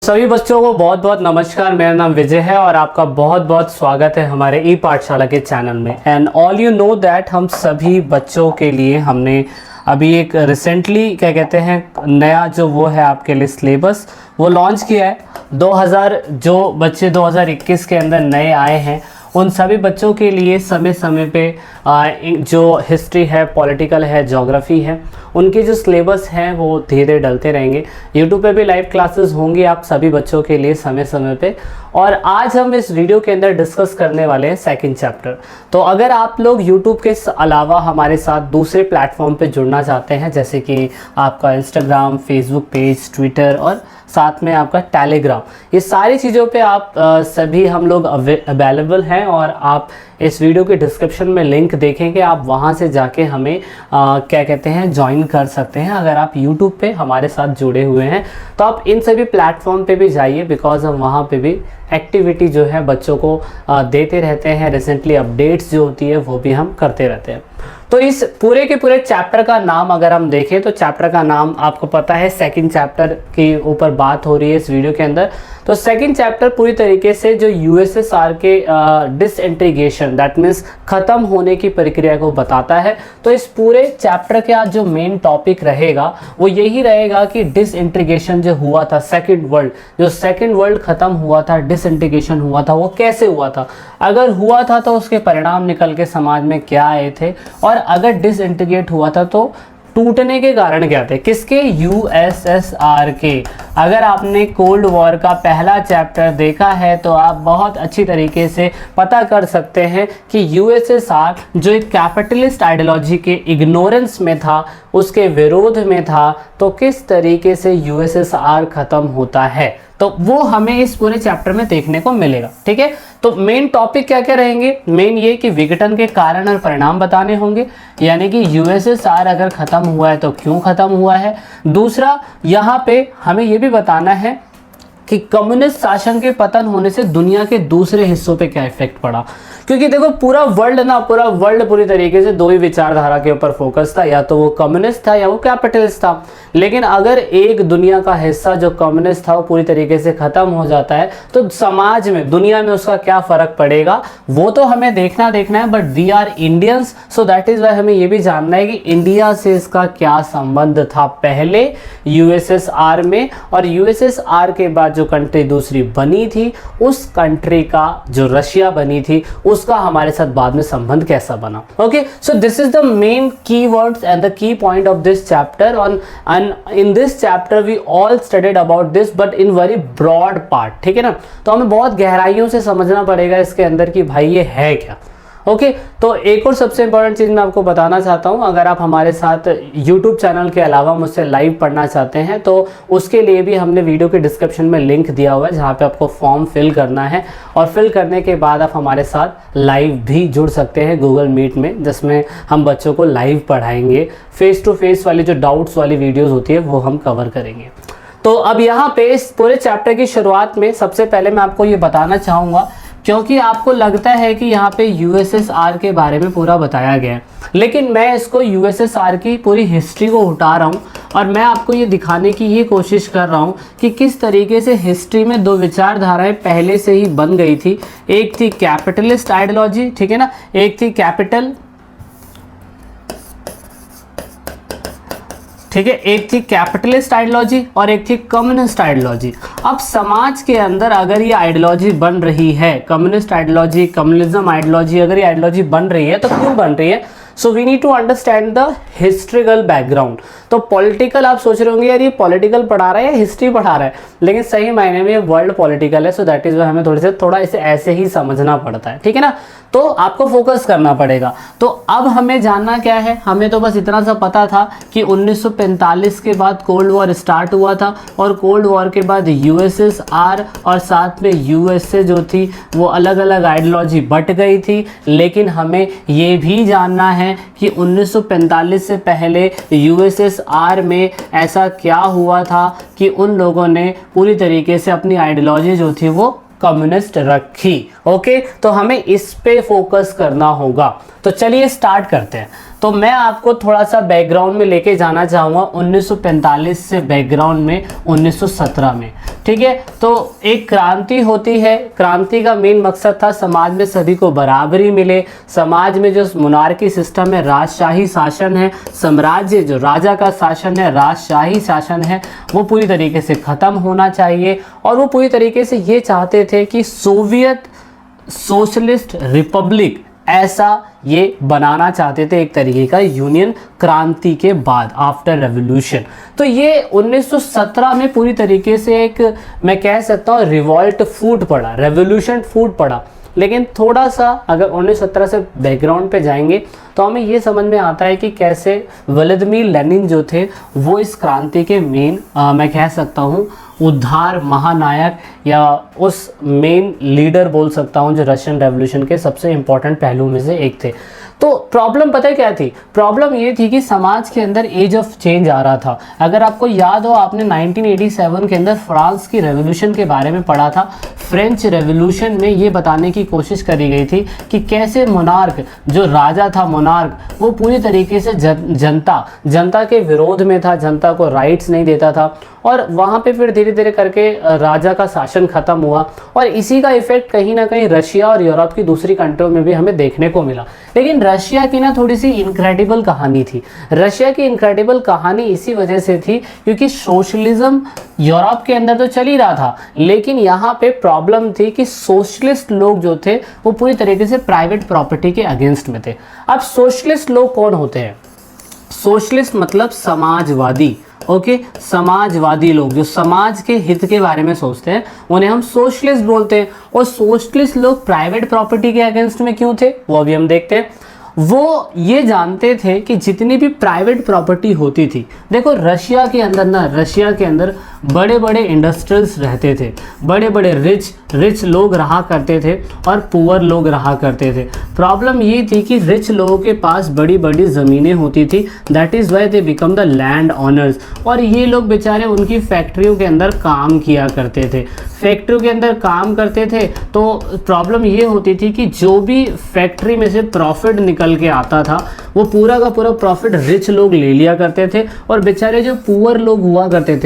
सभी बच्चों को बहुत बहुत नमस्कार। मेरा नाम विजय है और आपका बहुत बहुत स्वागत है हमारे ई पाठशाला के चैनल में। And all you know that हम सभी बच्चों के लिए हमने अभी एक रिसेंटली क्या कहते हैं नया जो वो है आपके लिए सिलेबस वो लॉन्च किया है। 2000 जो बच्चे 2021 के अंदर नए आए हैं उन सभी बच्चों के लिए समय समय पे जो हिस्ट्री है, पॉलिटिकल है, ज्योग्राफी है, उनके जो सिलेबस हैं वो धीरे धीरे डलते रहेंगे। यूट्यूब पे भी लाइव क्लासेस होंगी आप सभी बच्चों के लिए समय समय पे। और आज हम इस वीडियो के अंदर डिस्कस करने वाले हैं सेकंड चैप्टर। तो अगर आप लोग यूट्यूब के अलावा हमारे साथ दूसरे प्लेटफॉर्म पे जुड़ना चाहते हैं, जैसे कि आपका इंस्टाग्राम, फेसबुक पेज, ट्विटर और साथ में आपका टेलीग्राम, ये सारी चीज़ों पे आप सभी हम लोग अवेलेबल हैं। और आप इस वीडियो के डिस्क्रिप्शन में लिंक देखेंगे, आप वहाँ से जाके हमें क्या कहते हैं ज्वाइन कर सकते हैं। अगर आप यूट्यूब पे हमारे साथ जुड़े हुए हैं तो आप इन सभी प्लेटफॉर्म पे भी जाइए, बिकॉज हम वहाँ पे भी एक्टिविटी जो है बच्चों को देते रहते हैं। रिसेंटली अपडेट्स जो होती है वो भी हम करते रहते हैं। तो इस पूरे के पूरे चैप्टर का नाम अगर हम देखें तो चैप्टर का नाम आपको पता है, सेकंड चैप्टर के ऊपर बात हो रही है इस वीडियो के अंदर। तो सेकंड चैप्टर पूरी तरीके से जो यूएसएसआर के डिसइंटीग्रेशन, दैट मीन्स खत्म होने की प्रक्रिया को बताता है। तो इस पूरे चैप्टर का जो मेन टॉपिक रहेगा वो यही रहेगा कि डिसइंटीग्रेशन जो हुआ था, सेकंड वर्ल्ड खत्म हुआ था, डिसइंटीग्रेशन हुआ था, वो कैसे हुआ था, अगर हुआ था तो उसके परिणाम निकल के समाज में क्या आए थे, और अगर डिसइंटीग्रेट हुआ था तो टूटने के कारण क्या थे, किसके, यूएसएसआर के। अगर आपने कोल्ड वॉर का पहला चैप्टर देखा है तो आप बहुत अच्छी तरीके से पता कर सकते हैं कि यूएसएसआर जो एक कैपिटलिस्ट आइडियोलॉजी के इग्नोरेंस में था, उसके विरोध में था, तो किस तरीके से यूएसएसआर खत्म होता है, तो वो हमें इस पूरे चैप्टर में देखने को मिलेगा। ठीक है, तो मेन टॉपिक क्या क्या रहेंगे, मेन ये कि विघटन के कारण और परिणाम बताने होंगे, यानी कि यूएसएसआर अगर खत्म हुआ है तो क्यों खत्म हुआ है। दूसरा, यहाँ पे हमें ये भी बताना है कि कम्युनिस्ट शासन के पतन होने से दुनिया के दूसरे हिस्सों पे क्या इफेक्ट पड़ा। क्योंकि देखो पूरा वर्ल्ड पूरी तरीके से दो ही विचारधारा के ऊपर फोकस था, या तो वो कम्युनिस्ट था या वो कैपिटलिस्ट था। लेकिन अगर एक दुनिया का हिस्सा जो कम्युनिस्ट था वो पूरी तरीके से खत्म हो जाता है तो समाज में, दुनिया में उसका क्या फर्क पड़ेगा वो तो हमें देखना है। But we are Indians, so that is why हमें ये भी जानना है कि इंडिया से इसका क्या संबंध था पहले यूएसएसआर में, और यूएसएसआर के बाद जो कंट्री दूसरी बनी थी उस कंट्री का जो रशिया बनी थी उसका हमारे साथ बाद में संबंध कैसा बना। Okay, so this is the main keywords and the key point of this chapter. On in this chapter we all studied about this but in very broad part। ठीक है ना, तो हमें बहुत गहराइयों से समझना पड़ेगा इसके अंदर कि भाई ये है क्या। ओके, तो एक और सबसे इंपॉर्टेंट चीज़ मैं आपको बताना चाहता हूँ, अगर आप हमारे साथ YouTube चैनल के अलावा मुझसे लाइव पढ़ना चाहते हैं तो उसके लिए भी हमने वीडियो के डिस्क्रिप्शन में लिंक दिया हुआ है, जहाँ पे आपको फॉर्म फिल करना है और फिल करने के बाद आप हमारे साथ लाइव भी जुड़ सकते हैं गूगल मीट में, जिसमें हम बच्चों को लाइव पढ़ाएंगे। फेस टू फेस वाली जो डाउट्स वाली वीडियोज़ होती है वो हम कवर करेंगे। तो अब यहाँ पे इस पूरे चैप्टर की शुरुआत में सबसे पहले मैं आपको ये बताना चाहूँगा, क्योंकि आपको लगता है कि यहाँ पे यूएसएसआर के बारे में पूरा बताया गया है, लेकिन मैं इसको यूएसएसआर की पूरी हिस्ट्री को उठा रहा हूँ और मैं आपको ये दिखाने की ये कोशिश कर रहा हूँ कि किस तरीके से हिस्ट्री में दो विचारधाराएं पहले से ही बन गई थी। एक थी कैपिटलिस्ट आइडियोलॉजी, ठीक है ना, एक थी एक थी कैपिटलिस्ट आइडियोलॉजी और एक थी कम्युनिस्ट आइडियोलॉजी। अब समाज के अंदर अगर ये आइडियोलॉजी बन रही है, कम्युनिस्ट आइडियोलॉजी, कम्युनिज्म आइडियोलॉजी, अगर ये आइडियोलॉजी बन रही है तो क्यों बन रही है। So we need to understand the historical background. तो पॉलिटिकल आप सोच रहे होंगे यार ये पॉलिटिकल पढ़ा रहा है या हिस्ट्री पढ़ा रहा है, लेकिन सही मायने में ये वर्ल्ड पॉलिटिकल है। सो दैट इज हमें थोड़ा इसे ऐसे ही समझना पड़ता है, ठीक है ना, तो आपको फोकस करना पड़ेगा। तो अब हमें जानना क्या है, हमें तो बस इतना सा पता था कि 1945 के बाद कोल्ड वॉर स्टार्ट हुआ था और कोल्ड वॉर के बाद यूएसएसआर और साथ में यूएसए जो थी वो अलग अलग आइडियोलॉजी बट गई थी। लेकिन हमें ये भी जानना है कि 1945 से पहले यूएसएसआर में ऐसा क्या हुआ था कि उन लोगों ने पूरी तरीके से अपनी आइडियोलॉजी जो थी वो कम्युनिस्ट रखी। ओके, तो हमें इस पे फोकस करना होगा। तो चलिए स्टार्ट करते हैं। तो मैं आपको थोड़ा सा बैकग्राउंड में लेके जाना चाहूँगा 1945 से बैकग्राउंड में 1917 में, ठीक है। तो एक क्रांति होती है, क्रांति का मेन मकसद था समाज में सभी को बराबरी मिले, समाज में जो मोनार्की सिस्टम है, राजशाही शासन है, साम्राज्य जो राजा का शासन है, राजशाही शासन है, वो पूरी तरीके से ख़त्म होना चाहिए। और वो पूरी तरीके से ये चाहते थे कि सोवियत सोशलिस्ट रिपब्लिक ऐसा ये बनाना चाहते थे, एक तरीके का यूनियन, क्रांति के बाद आफ्टर रेवोल्यूशन। तो ये 1917 में पूरी तरीके से एक, मैं कह सकता हूँ, रिवॉल्ट फूट पड़ा, रेवोल्यूशन फूट पड़ा। लेकिन थोड़ा सा अगर 1917 से बैकग्राउंड पे जाएंगे तो हमें ये समझ में आता है कि कैसे व्लादिमीर लेनिन जो थे वो इस क्रांति के मेन, मैं कह सकता हूँ, उद्धार महानायक या उस मेन लीडर बोल सकता हूँ जो रशियन रेवोल्यूशन के सबसे इम्पोर्टेंट पहलू में से एक थे। तो प्रॉब्लम पता है क्या थी? प्रॉब्लम ये थी कि समाज के अंदर एज ऑफ चेंज आ रहा था। अगर आपको याद हो, आपने 1987 के अंदर फ्रांस की रेवोल्यूशन के बारे में पढ़ा था। फ्रेंच रेवोल्यूशन में ये बताने की कोशिश करी गई थी कि कैसे मोनार्क, जो राजा था मोनार्क, वो पूरी तरीके से जनता के विरोध में था, जनता को राइट्स नहीं देता था। और वहाँ पे फिर धीरे धीरे करके राजा का शासन खत्म हुआ और इसी का इफेक्ट कहीं ना कहीं रशिया और यूरोप की दूसरी कंट्रियों में भी हमें देखने को मिला। लेकिन रशिया की ना थोड़ी सी इनक्रेडिबल कहानी थी। रशिया की इनक्रेडिबल कहानी इसी वजह से थी क्योंकि सोशलिज्म यूरोप के अंदर तो चल ही रहा था, लेकिन यहाँ पे प्रॉब्लम थी कि सोशलिस्ट लोग जो थे वो पूरी तरीके से प्राइवेट प्रॉपर्टी के अगेंस्ट में थे। अब सोशलिस्ट लोग कौन होते हैं? सोशलिस्ट मतलब समाजवादी, ओके, समाजवादी लोग जो समाज के हित के बारे में सोचते हैं उन्हें हम सोशलिस्ट बोलते हैं। और सोशलिस्ट लोग प्राइवेट प्रॉपर्टी के अगेंस्ट में क्यों थे वो अभी हम देखते हैं। वो ये जानते थे कि जितनी भी प्राइवेट प्रॉपर्टी होती थी, देखो रशिया के अंदर बड़े बड़े इंडस्ट्रियल्स रहते थे, बड़े बड़े रिच लोग रहा करते थे और पुअर लोग रहा करते थे। प्रॉब्लम ये थी कि रिच लोगों के पास बड़ी बड़ी ज़मीनें होती थी, that is why they become the land owners. और ये लोग बेचारे उनकी फैक्ट्रियों के अंदर काम किया करते थे, फैक्ट्रियों के अंदर काम करते थे। तो प्रॉब्लम ये होती थी कि जो भी फैक्ट्री में से प्रॉफिट निकल के आता था वो पूरा का पूरा प्रॉफिट रिच लोग ले लिया करते थे और बेचारे जो पुअर लोग हुआ करते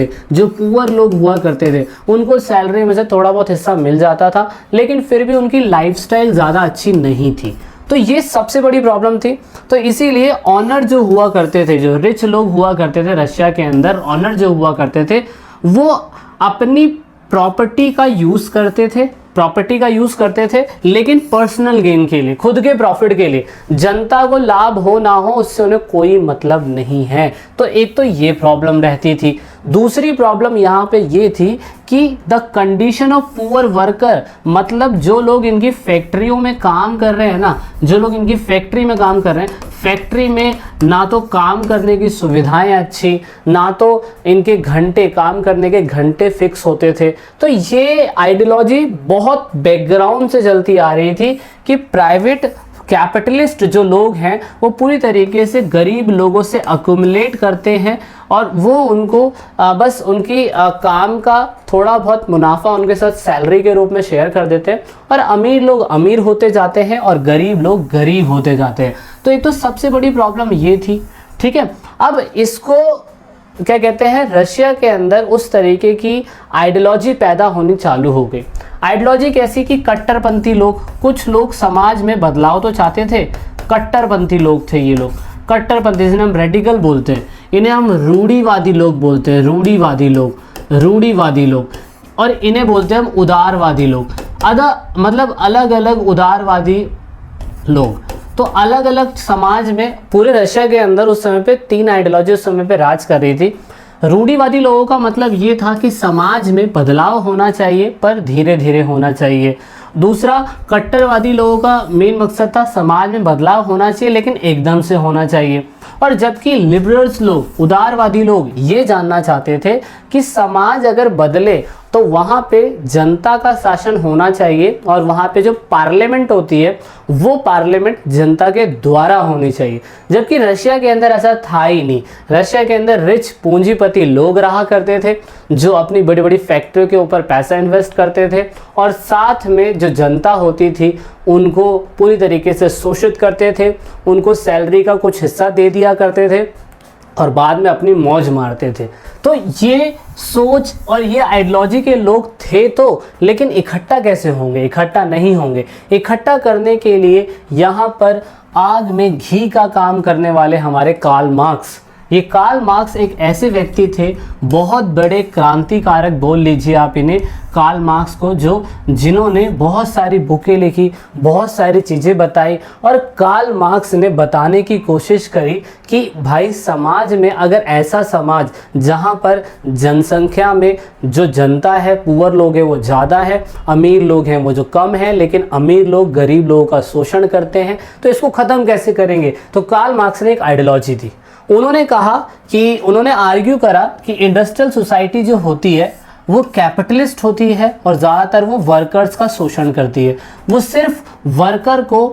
थे उनको सैलरी में से थोड़ा बहुत हिस्सा मिल जाता था, लेकिन फिर भी उनकी लाइफस्टाइल ज़्यादा अच्छी नहीं थी। तो ये सबसे बड़ी प्रॉब्लम थी। तो इसीलिए ऑनर जो हुआ करते थे, जो रिच लोग हुआ करते थे रशिया के अंदर, ऑनर जो हुआ करते थे वो अपनी प्रॉपर्टी का यूज़ करते थे लेकिन पर्सनल गेन के लिए, खुद के प्रॉफिट के लिए। जनता को लाभ हो ना हो उससे उन्हें कोई मतलब नहीं है। तो एक तो ये प्रॉब्लम रहती थी। दूसरी प्रॉब्लम यहाँ पे ये थी कि the condition of poor worker, मतलब जो लोग इनकी फैक्ट्रियों में काम कर रहे हैं ना, जो लोग इनकी फैक्ट्री में काम कर रहे हैं, फैक्ट्री में ना तो काम करने की सुविधाएं अच्छी, ना तो इनके काम करने के घंटे फिक्स होते थे। तो ये आइडियोलॉजी बहुत बैकग्राउंड से चलती आ रही थी कि प्राइवेट कैपिटलिस्ट जो लोग हैं वो पूरी तरीके से गरीब लोगों से अक्यूमुलेट करते हैं और वो उनको बस उनकी काम का थोड़ा बहुत मुनाफा उनके साथ सैलरी के रूप में शेयर कर देते हैं और अमीर लोग अमीर होते जाते हैं और गरीब लोग गरीब होते जाते हैं। तो एक तो सबसे बड़ी प्रॉब्लम ये थी, ठीक है। अब इसको क्या कहते हैं, रशिया के अंदर उस तरीके की आइडियोलॉजी पैदा होनी चालू हो गई। आइडियोलॉजी कैसी कि कट्टरपंथी लोग, कुछ लोग समाज में बदलाव तो चाहते थे, कट्टरपंथी लोग थे ये लोग, कट्टरपंथी, जिन्हें हम रेडिकल बोलते हैं, इन्हें हम रूढ़िवादी लोग बोलते हैं, रूढ़िवादी लोग, और इन्हें बोलते हैं हम उदारवादी लोग। मतलब अलग अलग उदारवादी लोग। तो अलग अलग समाज में पूरे रशिया के अंदर उस समय पे 3 आइडियोलॉजी उस समय पे राज कर रही थी। रूढ़िवादी लोगों का मतलब ये था कि समाज में बदलाव होना चाहिए पर धीरे धीरे होना चाहिए। दूसरा, कट्टरवादी लोगों का मेन मकसद था समाज में बदलाव होना चाहिए लेकिन एकदम से होना चाहिए। और जबकि लिबरल्स लोग, उदारवादी लोग ये जानना चाहते थे कि समाज अगर बदले तो वहाँ पे जनता का शासन होना चाहिए और वहाँ पे जो पार्लियामेंट होती है वो पार्लियामेंट जनता के द्वारा होनी चाहिए। जबकि रशिया के अंदर ऐसा था ही नहीं। रशिया के अंदर रिच पूंजीपति लोग रहा करते थे जो अपनी बड़ी बड़ी फैक्ट्रियों के ऊपर पैसा इन्वेस्ट करते थे और साथ में जो जनता होती थी उनको पूरी तरीके से शोषित करते थे, उनको सैलरी का कुछ हिस्सा दे दिया करते थे और बाद में अपनी मौज मारते थे। तो ये सोच और ये आइडियोलॉजी के लोग थे तो, लेकिन इकट्ठा कैसे होंगे? इकट्ठा नहीं होंगे। इकट्ठा करने के लिए यहाँ पर आग में घी का काम करने वाले हमारे कार्ल मार्क्स, ये कार्ल मार्क्स एक ऐसे व्यक्ति थे, बहुत बड़े क्रांतिकारक बोल लीजिए आप इन्हें, कार्ल मार्क्स को, जिन्होंने बहुत सारी बुकें लिखी, बहुत सारी चीज़ें बताई और कार्ल मार्क्स ने बताने की कोशिश करी कि भाई समाज में अगर ऐसा समाज जहाँ पर जनसंख्या में जो जनता है, पुअर लोग हैं वो ज़्यादा है, अमीर लोग हैं वो जो कम है, लेकिन अमीर लोग गरीब लोगों का शोषण करते हैं, तो इसको ख़त्म कैसे करेंगे? तो कार्ल मार्क्स ने एक आइडियोलॉजी दी। उन्होंने कहा कि उन्होंने आर्ग्यू करा कि इंडस्ट्रियल सोसाइटी जो होती है वो कैपिटलिस्ट होती है और ज़्यादातर वो वर्कर्स का शोषण करती है। वो सिर्फ वर्कर को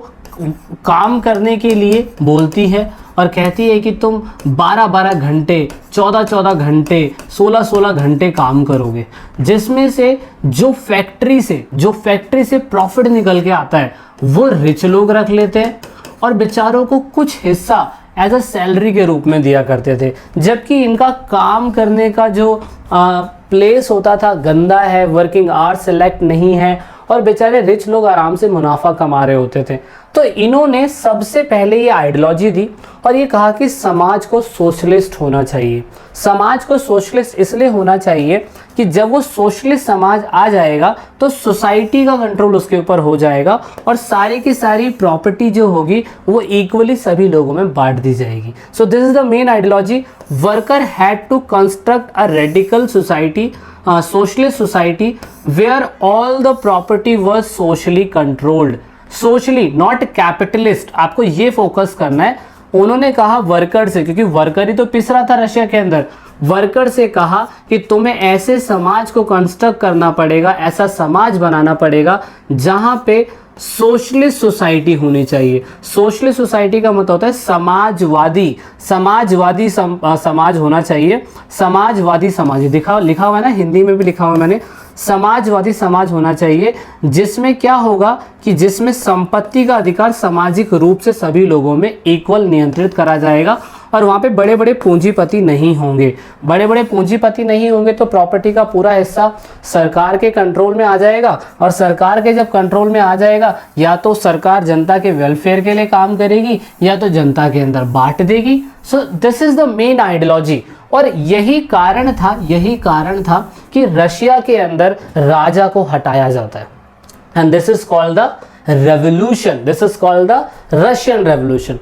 काम करने के लिए बोलती है और कहती है कि तुम 12-12 घंटे, 14-14 घंटे, 16-16 घंटे काम करोगे, जिसमें से जो फैक्ट्री से प्रॉफिट निकल के आता है वो रिच लोग रख लेते हैं और बेचारों को कुछ हिस्सा एज अ सैलरी के रूप में दिया करते थे। जबकि इनका काम करने का जो प्लेस होता था गंदा है, वर्किंग आवर्स सेलेक्ट नहीं है और बेचारे रिच लोग आराम से मुनाफा कमा रहे होते थे। तो इन्होंने सबसे पहले ये आइडियोलॉजी दी और ये कहा कि समाज को सोशलिस्ट होना चाहिए। समाज को सोशलिस्ट इसलिए होना चाहिए कि जब वो सोशलिस्ट समाज आ जाएगा तो सोसाइटी का कंट्रोल उसके ऊपर हो जाएगा और सारी की सारी प्रॉपर्टी जो होगी वो इक्वली सभी लोगों में बांट दी जाएगी। So this is the main ideology. Worker had to construct a radical society, socialist society where all the property was socially controlled, socially not capitalist। आपको ये फोकस करना है। उन्होंने कहा वर्कर से, क्योंकि वर्कर ही तो पिस रहा था रशिया के अंदर, वर्कर से कहा कि तुम्हें ऐसे समाज को कंस्ट्रक्ट करना पड़ेगा, ऐसा समाज बनाना पड़ेगा जहां पे सोशलिस्ट सोसाइटी होनी चाहिए। सोशलिस्ट सोसाइटी का मतलब होता है समाजवादी समाज होना चाहिए। समाजवादी समाज लिखा हुआ है ना, हिंदी में भी लिखा हुआ है मैंने, समाजवादी समाज होना चाहिए जिसमें क्या होगा कि जिसमें संपत्ति का अधिकार सामाजिक रूप से सभी लोगों में इक्वल नियंत्रित करा जाएगा और वहाँ पे बड़े बड़े पूंजीपति नहीं होंगे। बड़े बड़े पूंजीपति नहीं होंगे तो प्रॉपर्टी का पूरा हिस्सा सरकार के कंट्रोल में आ जाएगा और सरकार के जब कंट्रोल में आ जाएगा या तो सरकार जनता के वेलफेयर के लिए काम करेगी या तो जनता के अंदर बांट देगी। सो this is the main ideology और यही कारण था कि रशिया के अंदर राजा को हटाया जाता है and this is called the revolution, this is called the Russian revolution.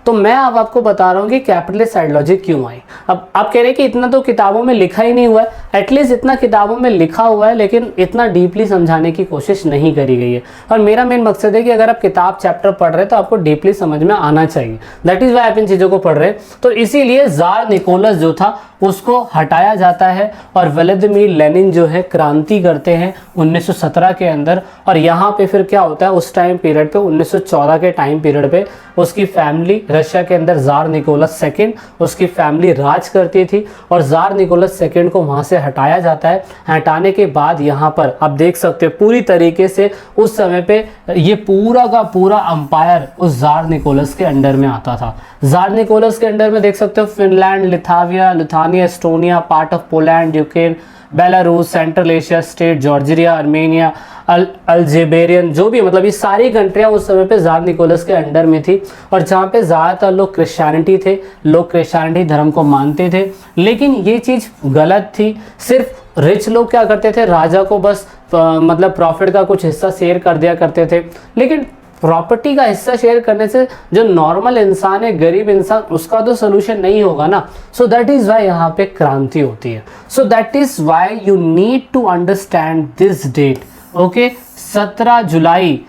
तो मैं अब आपको बता रहा हूँ कि कैपिटलिस्ट आइडियोलॉजी क्यों आई। अब आप कह रहे हैं कि इतना तो किताबों में लिखा ही नहीं हुआ है, एटलीस्ट इतना किताबों में लिखा हुआ है लेकिन इतना डीपली समझाने की कोशिश नहीं करी गई है। और मेरा मेन मकसद है कि अगर आप किताब चैप्टर पढ़ रहे हैं तो आपको डीपली समझ में आना चाहिए, दैट इज़ वाई आप इन चीज़ों को पढ़ रहे हैं। तो इसीलिए ज़ार निकोलस जो था उसको हटाया जाता है और व्लादिमीर लेनिन जो है क्रांति करते हैं 1917 के अंदर। और यहाँ पे फिर क्या होता है उस टाइम पीरियड पे 1914 के टाइम पीरियड पे उसकी फैमिली रशिया के अंदर ज़ार निकोलस सेकंड उसकी फैमिली राज करती थी और ज़ार निकोलस सेकंड को वहाँ से हटाया जाता है। हटाने के बाद यहाँ पर आप देख सकते हो पूरी तरीके से उस समय पे ये पूरा का पूरा अंपायर उस ज़ार निकोलस के अंडर में आता था। ज़ार निकोलस के अंडर में देख सकते हो Finland, Lithuania, Estonia, part of Poland, Ukraine, Belarus, central Asia state, Georgia, Armenia, Algerian, जो भी मतलब ये सारी कंट्रियां उस समय पे ज़ार निकोलस के अंडर में थी और जहाँ पे ज़्यादातर लोग क्रिश्चियनिटी थे, लोग क्रिश्चियनिटी धर्म को मानते थे। लेकिन ये चीज़ गलत थी। सिर्फ रिच लोग क्या करते थे, राजा को बस मतलब प्रॉफिट का कुछ हिस्सा शेयर कर दिया करते थे। लेकिन प्रॉपर्टी का हिस्सा शेयर करने से जो नॉर्मल इंसान है, गरीब इंसान, उसका तो सोल्यूशन नहीं होगा ना। सो दैट इज वाई यहाँ पे क्रांति होती है। So that is why you need to understand this date. Okay, 17 जुलाई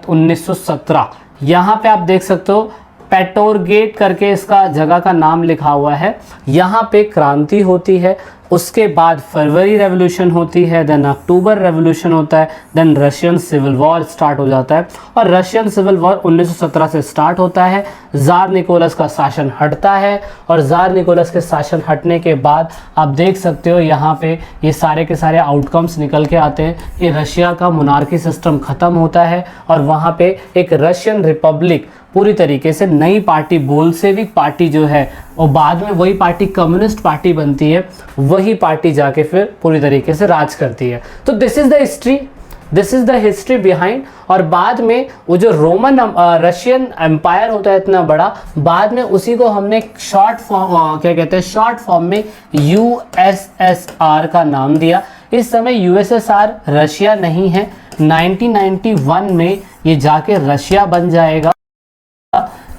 1917 यहाँ पे आप देख सकते हो पेट्रोग्रेड करके इसका जगह का नाम लिखा हुआ है। यहाँ पे क्रांति होती है, उसके बाद फरवरी रेवोल्यूशन होती है, देन अक्टूबर रेवोल्यूशन होता है, then Russian civil war start हो जाता है। और रशियन सिविल वॉर 1917 से स्टार्ट होता है। ज़ार निकोलस का शासन हटता है और ज़ार निकोलस के शासन हटने के बाद आप देख सकते हो यहाँ पे ये सारे के सारे आउटकम्स निकल के आते हैं कि रशिया का मोनार्की सिस्टम ख़त्म होता है और वहाँ पे एक रशियन रिपब्लिक पूरी तरीके से नई पार्टी बोल्शेविक पार्टी जो है और बाद में वही पार्टी कम्युनिस्ट पार्टी बनती है, वही पार्टी जाके फिर पूरी तरीके से राज करती है। तो this is the history, this is the history behind. और बाद में वो जो रोमन रशियन एम्पायर होता है इतना बड़ा, बाद में उसी को हमने शॉर्ट फॉर्म क्या कहते हैं, शॉर्ट फॉर्म में यूएसएसआर का नाम दिया। इस समय यूएसएसआर रशिया नहीं है, 1991 में ये जाके रशिया बन जाएगा,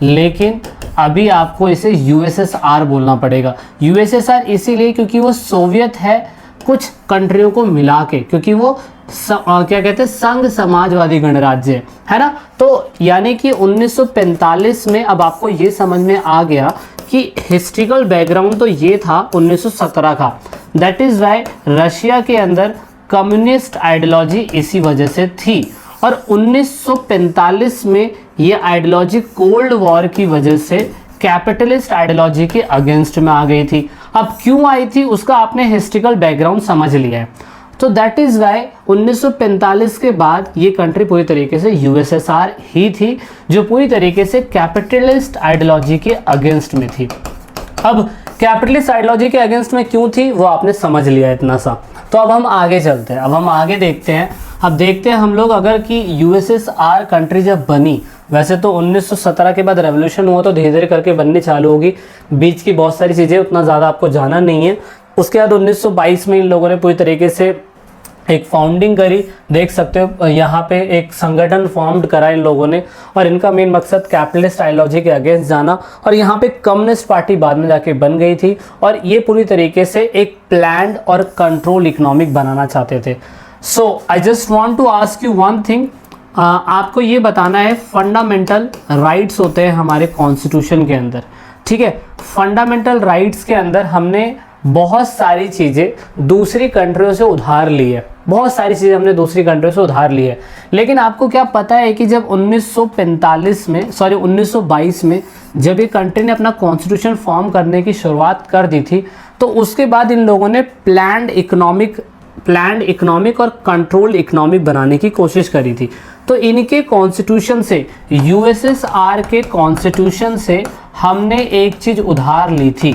लेकिन अभी आपको इसे यूएसएसआर बोलना पड़ेगा। यूएसएसआर इसीलिए क्योंकि वो सोवियत है कुछ कंट्रियों को मिला के, क्योंकि वो क्या कहते हैं संघ समाजवादी गणराज्य है ना। तो यानी कि 1945 में अब आपको ये समझ में आ गया कि हिस्ट्रिकल बैकग्राउंड तो ये था 1917 का। दैट इज़ वाई रशिया के अंदर कम्युनिस्ट आइडियोलॉजी इसी वजह से थी। और 1945 में ये आइडियोलॉजी कोल्ड वॉर की वजह से कैपिटलिस्ट आइडियोलॉजी के अगेंस्ट में आ गई थी। अब क्यों आई थी उसका आपने हिस्ट्रिकल बैकग्राउंड समझ लिया है। तो दैट इज़ वाई 1945 के बाद ये कंट्री पूरी तरीके से यूएसएसआर ही थी, जो पूरी तरीके से कैपिटलिस्ट आइडियोलॉजी के अगेंस्ट में थी। अब कैपिटलिस्ट आइडियोलॉजी के अगेंस्ट में क्यों थी वो आपने समझ लिया इतना सा। तो अब हम आगे चलते हैं, अब हम आगे देखते हैं। अब देखते हैं हम लोग अगर कि यूएसएसआर कंट्री जब बनी, वैसे तो 1917 के बाद रेवोल्यूशन हुआ तो धीरे धीरे करके बननी चालू होगी, बीच की बहुत सारी चीज़ें उतना ज़्यादा आपको जाना नहीं है। उसके बाद 1922 में इन लोगों ने पूरी तरीके से एक फाउंडिंग करी, देख सकते हो यहाँ पे एक संगठन फॉर्म्ड करा इन लोगों ने, और इनका मेन मकसद कैपिटलिस्ट आइडियोलॉजी के अगेंस्ट जाना। और यहाँ पे कम्युनिस्ट पार्टी बाद में जाके बन गई थी और ये पूरी तरीके से एक प्लान्ड और कंट्रोल इकोनॉमिक बनाना चाहते थे। So I just want to ask you one thing, आपको ये बताना है फंडामेंटल राइट्स होते हैं हमारे कॉन्स्टिट्यूशन के अंदर, ठीक है। फंडामेंटल राइट्स के अंदर हमने बहुत सारी चीज़ें दूसरी कंट्रियों से उधार ली है, बहुत सारी चीज़ें हमने दूसरी कंट्रियों से उधार ली है। लेकिन आपको क्या पता है कि जब 1922 में जब ये कंट्री ने अपना कॉन्स्टिट्यूशन फॉर्म करने की शुरुआत कर दी थी, तो उसके बाद इन लोगों ने प्लान्ड इकोनॉमिक और कंट्रोल्ड इकोनॉमिक बनाने की कोशिश करी थी। तो इनके कॉन्स्टिट्यूशन से, यूएसएसआर के कॉन्स्टिट्यूशन से हमने एक चीज़ उधार ली थी।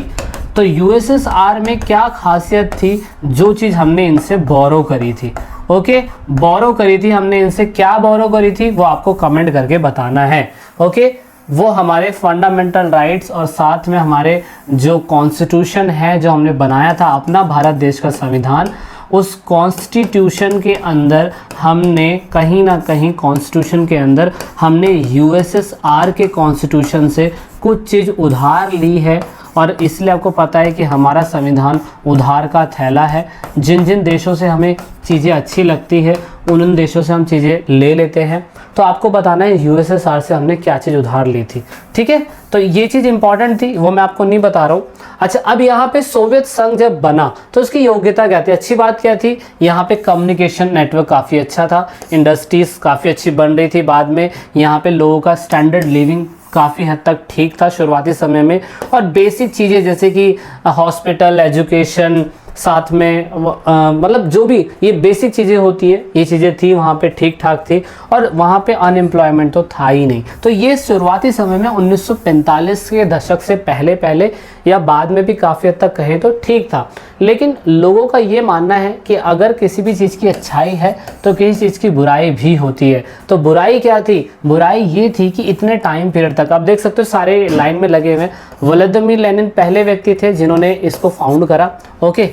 तो यूएसएसआर में क्या खासियत थी, जो चीज़ हमने इनसे बोरो करी थी, ओके, बोरो करी थी हमने इनसे, क्या बोरो करी थी वो आपको कमेंट करके बताना है, ओके। वो हमारे फंडामेंटल राइट्स और साथ में हमारे जो कॉन्स्टिट्यूशन है जो हमने बनाया था अपना भारत देश का संविधान, उस कॉन्स्टिट्यूशन के अंदर हमने कहीं ना कहीं कॉन्स्टिट्यूशन के अंदर हमने यूएसएसआर के कॉन्स्टिट्यूशन से कुछ चीज़ उधार ली है। और इसलिए आपको पता है कि हमारा संविधान उधार का थैला है। जिन जिन देशों से हमें चीज़ें अच्छी लगती है उन देशों से हम चीज़ें ले लेते हैं। तो आपको बताना है यूएसएसआर से हमने क्या चीज़ उधार ली थी, ठीक है। तो ये चीज़ इंपॉर्टेंट थी, वो मैं आपको नहीं बता रहा हूँ। अच्छा, अब यहाँ पे सोवियत संघ जब बना तो उसकी योग्यता क्या थी, अच्छी बात क्या थी, यहाँ पे कम्युनिकेशन नेटवर्क काफ़ी अच्छा था, इंडस्ट्रीज़ काफ़ी अच्छी बन रही थी, बाद में यहाँ पे लोगों का स्टैंडर्ड लिविंग काफ़ी हद तक ठीक था शुरुआती समय में, और बेसिक चीज़ें जैसे कि हॉस्पिटल, एजुकेशन, साथ में मतलब जो भी ये बेसिक चीज़ें होती है ये चीज़ें थी वहाँ पे ठीक ठाक थी, और वहाँ पे अनएम्प्लॉयमेंट तो था ही नहीं। तो ये शुरुआती समय में 1945 के दशक से पहले या बाद में भी काफ़ी हद तक कहें तो ठीक था। लेकिन लोगों का ये मानना है कि अगर किसी भी चीज़ की अच्छाई है तो किसी चीज़ की बुराई भी होती है। तो बुराई क्या थी, बुराई ये थी कि इतने टाइम पीरियड तक आप देख सकते हो सारे लाइन में लगे हुए, व्लादिमीर लेनिन पहले व्यक्ति थे जिन्होंने इसको फाउंड करा, ओके,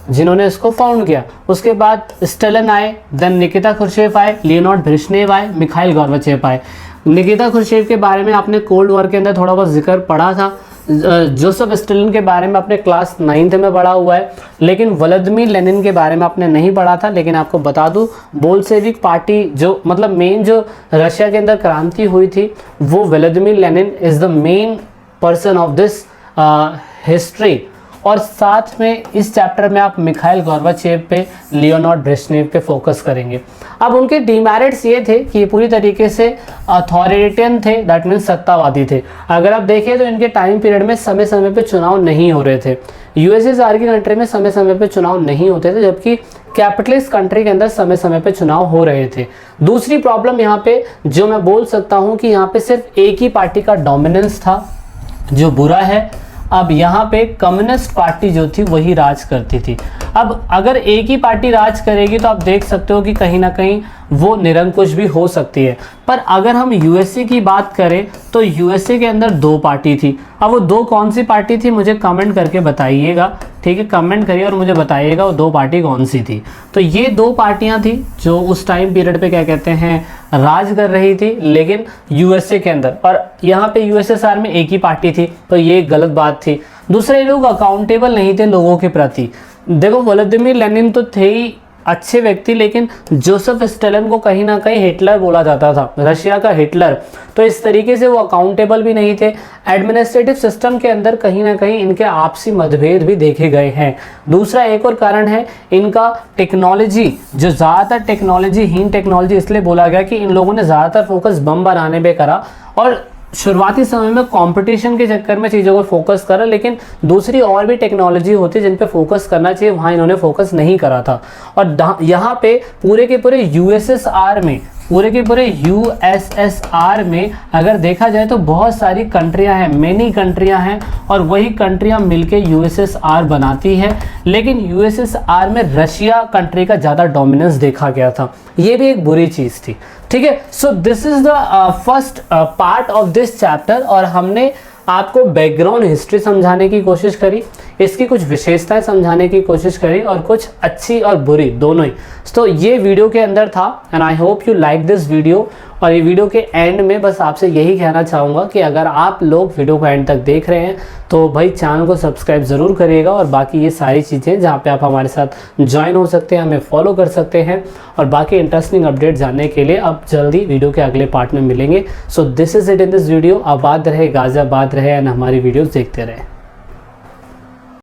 जिन्होंने इसको फाउंड किया। उसके बाद स्टालिन आए, देन निकिता खुर्शेव आए, लियोनार्ड ब्रेजनेव आए, मिखाइल गोर्बाचेव आए। निकिता खुर्शेव के बारे में आपने कोल्ड वॉर के अंदर थोड़ा बहुत जिक्र पढ़ा था, जोसेफ स्टालिन के बारे में आपने क्लास 9th में पढ़ा हुआ है, लेकिन व्लादिमीर लेनिन के बारे में आपने नहीं पढ़ा था। लेकिन आपको बता दूं, बोल्शेविक पार्टी जो मतलब मेन जो रशिया के अंदर क्रांति हुई थी, वो Vladimir Lenin is the main person of this history. और साथ में इस चैप्टर में आप मिखाइल गोर्बाचेव पे, लियोनार्ड ब्रेजनेव पे फोकस करेंगे। अब उनके डीमेरिट्स ये थे कि ये पूरी तरीके से अथॉरिटेरियन थे, दैट मीन्स सत्तावादी थे। अगर आप देखें तो इनके टाइम पीरियड में समय समय पे चुनाव नहीं हो रहे थे। यूएसएसआर की कंट्री में समय समय पे चुनाव नहीं होते थे, जबकि कैपिटलिस्ट कंट्री के अंदर समय समय पे चुनाव हो रहे थे। दूसरी प्रॉब्लम यहाँ पे जो मैं बोल सकता हूँ कि यहाँ पे सिर्फ एक ही पार्टी का डोमिनेंस था, जो बुरा है। अब यहाँ पे कम्युनिस्ट पार्टी जो थी वही राज करती थी। अब अगर एक ही पार्टी राज करेगी तो आप देख सकते हो कि कहीं ना कहीं वो निरंकुश भी हो सकती है। पर अगर हम यूएसए की बात करें तो यूएसए के अंदर 2 पार्टी थी। अब वो 2 कौन सी पार्टी थी मुझे कमेंट करके बताइएगा, ठीक है, कमेंट करिए और मुझे बताइएगा वो 2 पार्टी कौन सी थी। तो ये 2 पार्टियां थी जो उस टाइम पीरियड पे क्या कहते हैं राज कर रही थी, लेकिन यूएसए के अंदर। और यहाँ पे यूएसएसआर में एक ही पार्टी थी, तो ये गलत बात थी। दूसरे लोग अकाउंटेबल नहीं थे लोगों के प्रति। देखो, व्लादिमीर लेनिन तो थे ही अच्छे व्यक्ति, लेकिन जोसेफ स्टालिन को कहीं ना कहीं हिटलर बोला जाता था, रशिया का हिटलर। तो इस तरीके से वो अकाउंटेबल भी नहीं थे। एडमिनिस्ट्रेटिव सिस्टम के अंदर कहीं ना कहीं इनके आपसी मतभेद भी देखे गए हैं। दूसरा एक और कारण है इनका टेक्नोलॉजी, जो ज़्यादातर हीन टेक्नोलॉजी इसलिए बोला गया कि इन लोगों ने ज़्यादातर फोकस बम बनाने पे करा और शुरुआती समय में कंपटीशन के चक्कर में चीज़ों को फोकस करा, लेकिन दूसरी और भी टेक्नोलॉजी होती है जिन पे फोकस करना चाहिए, वहाँ इन्होंने फोकस नहीं करा था। और यहाँ पे पूरे के पूरे यूएसएसआर में अगर देखा जाए तो बहुत सारी कंट्रियां हैं, मेनी कंट्रियां हैं, और वही कंट्रियां मिलके यूएसएसआर बनाती है। लेकिन यूएसएसआर में रशिया कंट्री का ज़्यादा डोमिनेंस देखा गया था, ये भी एक बुरी चीज़ थी, ठीक है। सो this is the first part of this chapter, और हमने आपको बैकग्राउंड हिस्ट्री समझाने की कोशिश करी, इसकी कुछ विशेषताएं समझाने की कोशिश करी, और कुछ अच्छी और बुरी दोनों ही। तो ये वीडियो के अंदर था, and I hope you like this video. और ये वीडियो के एंड में बस आपसे यही कहना चाहूँगा कि अगर आप लोग वीडियो को एंड तक देख रहे हैं तो भाई चैनल को सब्सक्राइब ज़रूर करिएगा। और बाकी ये सारी चीज़ें जहाँ पे आप हमारे साथ ज्वाइन हो सकते हैं, हमें फॉलो कर सकते हैं, और बाकी इंटरेस्टिंग अपडेट जानने के लिए आप जल्दी वीडियो के अगले पार्ट में मिलेंगे। So this is it in this video. आबाद रहे, गाज़ियाबाद रहे, एंड हमारी वीडियोज़ देखते रहे।